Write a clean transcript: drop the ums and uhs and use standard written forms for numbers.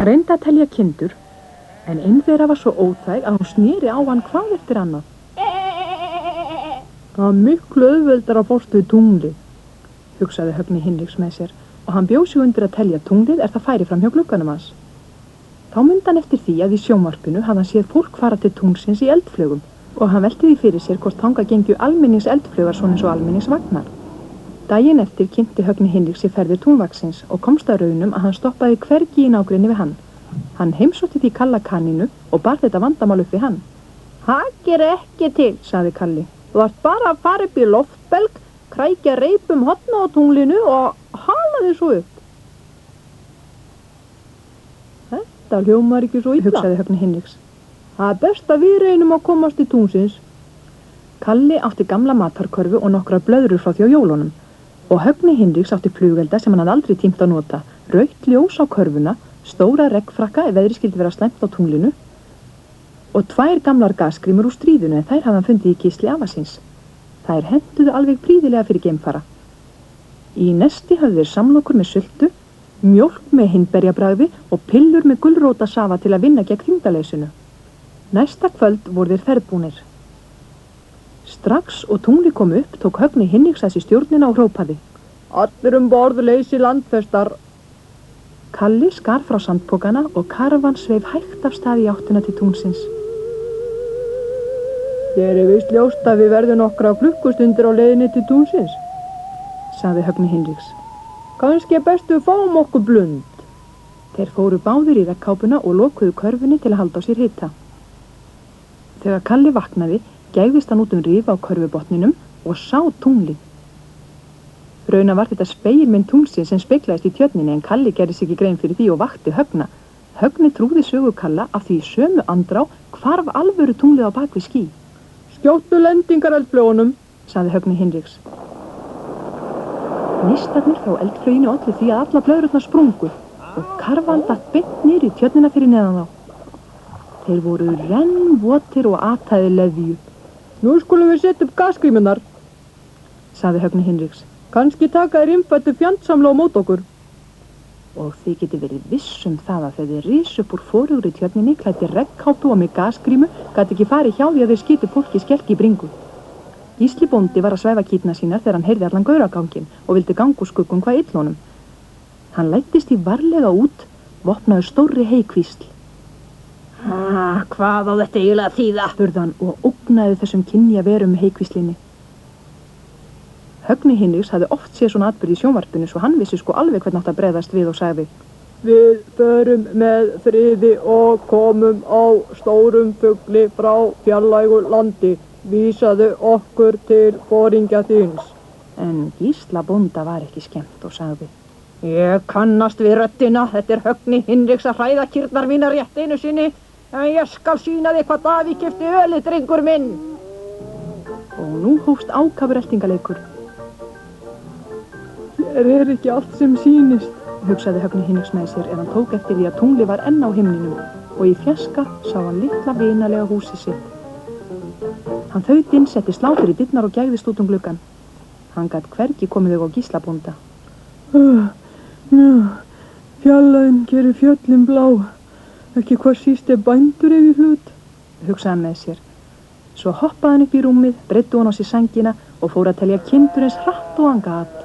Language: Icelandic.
Reyndi að telja kindur, en ein þeirra var svo óþæg að hún sneri á hann hvað eftir annað. Það var miklu auðveldara að fást við tunglið, hugsaði Högni Hinriks með sér og hann bjó sig undir að telja tunglið það færi fram hjá glugganum hans. Þá mundi hann eftir því að í sjónvarpinu hafði hann séð fólk fara til tunglsins í eldflugum og hann velti því fyrir sér hvort þangað gengju almennings eldflugar svona eins og almennings vagnar. Daginn eftir kynnti Högni Hinriks sér ferðir túnvaxins og komst að raunum að hann stoppaði hvergi í nágrenni við hann. Hann heimsótti því Kalla kanínu og bar þetta vandamál upp við hann. Það gerir ekki til, sagði Kalli. Þú ert bara að fara upp í loftbelg, krækja reipum hotna á tunglinu og hala þig svo upp. Þetta hljómar ekki svo illa, hugsaði Högni Hinriks. Það er best að við reynum að komast í tungsins. Kalli átti gamla matarkörfu og nokkrar blöðrur frá því á jólunum. Og Högni Hinriks átti flugelda sem hann hafði aldrei tímt að nota, rautt ljós á körfuna, stóra regnfrakka ef veðri skyldi vera slæmt á tunglinu og 2 gamlar gasgrímur úr stríðinu en þær hafði hann fundið í kistli afa síns. Þær hentuðu alveg prýðilega fyrir geimfara. Í nesti höfðu þeir samlokur með sultu, mjólk með hindberjabragði og pillur með gulrótasafa til að vinna gegn þyngdarleysinu. Næsta kvöld voru þeir ferðbúnir. Strax og tungli kom upp tók Högni Hinriks að sér stjórnina og hrópaði. Allir borð leysi landfestar. Kalli skar frá sandpokana og karvan sveif hægt af stað í áttina til tungsins. Þér vist ljóst að við verðum nokkra klukkustundir á leiðinni til tungsins, sagði Högni Hinriks. Kannski er best við fáum okkur blund. Þeir fóru báðir í regnkápuna og lokuðu körfunni til að halda á sér hita. Þegar Kalli vaknaði, gægðist hann út rif á körfubotninum og sá tunglið. Raunar var þetta spegilmynd tunglsins sem speglaðist í tjörninni en Kalli gerði sig ekki grein fyrir því og vakti Högna. Högni trúði sögu Kalla af því í sömu andrá hvarf alvöru tunglið á bak við ský. Skjóttu lendingar eldflögunum, sagði Högni Hinriks. Nistarnir frá eldflöginni ollu því að alla blöðrurnar sprungu og karvan datt beint niður í tjörnina fyrir neðan þá. Þeir voru rennvotir og ataði leðju. Nú skulum við setja upp gasgrímunar, sagði Högni Hinriks. Kannski taka þér innfættu fjandsamla á mót okkur. Og þið geti verið viss það að þegar þeir risu upp úr forugri tjörninni, klæddi regnkápu og með gasgrímu, gat ekki farið hjá því að þeir skitu fólki skelk í bringu. Gísli bóndi var að svæfa kýrnar sínar þegar hann heyrði allan gauraganginn og vildi ganga úr skuggum hvað ill honum. Hann læddist í varlega út, vopnaður stórri heykvísl. Hvað á þetta eiginlega að þýða? Spurði hann og ógnaði þessum kynja verum með heykvíslinni. Högni Hinriks hafði oft séð svona atburð í sjónvarpinu svo hann vissi sko alveg hvernig átt að bregðast við og sagði: Við förum með friði og komum á stórum fugli frá fjarlægu landi. Vísaðu okkur til foringja þíns. En Gísla bónda var ekki skemmt og sagði: Ég kannast við röddina, þetta er Högni Hinriks að hræða kýrnar mínar rétt einu sinni, en ég skal sýna þig hvað Davíð keypti ölið, drengur minn. Og nú hófst ákafur eltingaleikur. Hér ekki allt sem sýnist, hugsaði Högni Hinriks með sér en hann tók eftir því að tunglið var enn á himninum og í fjarska sá hann litla vinalega húsið sitt. Hann þaut inn, setti slátur í dyrnar og gægðist út gluggann. Hann gat hvergi komið þau á Gísla bónda. Fjarlægðin gerir fjöllin blá. Ekki hvað síst bændur ef í hlut, hugsaði hann með sér. Svo hoppaði hann upp í rúmið, breiddi hann á sér sængina og fór að telja kindur eins hratt og hann gat.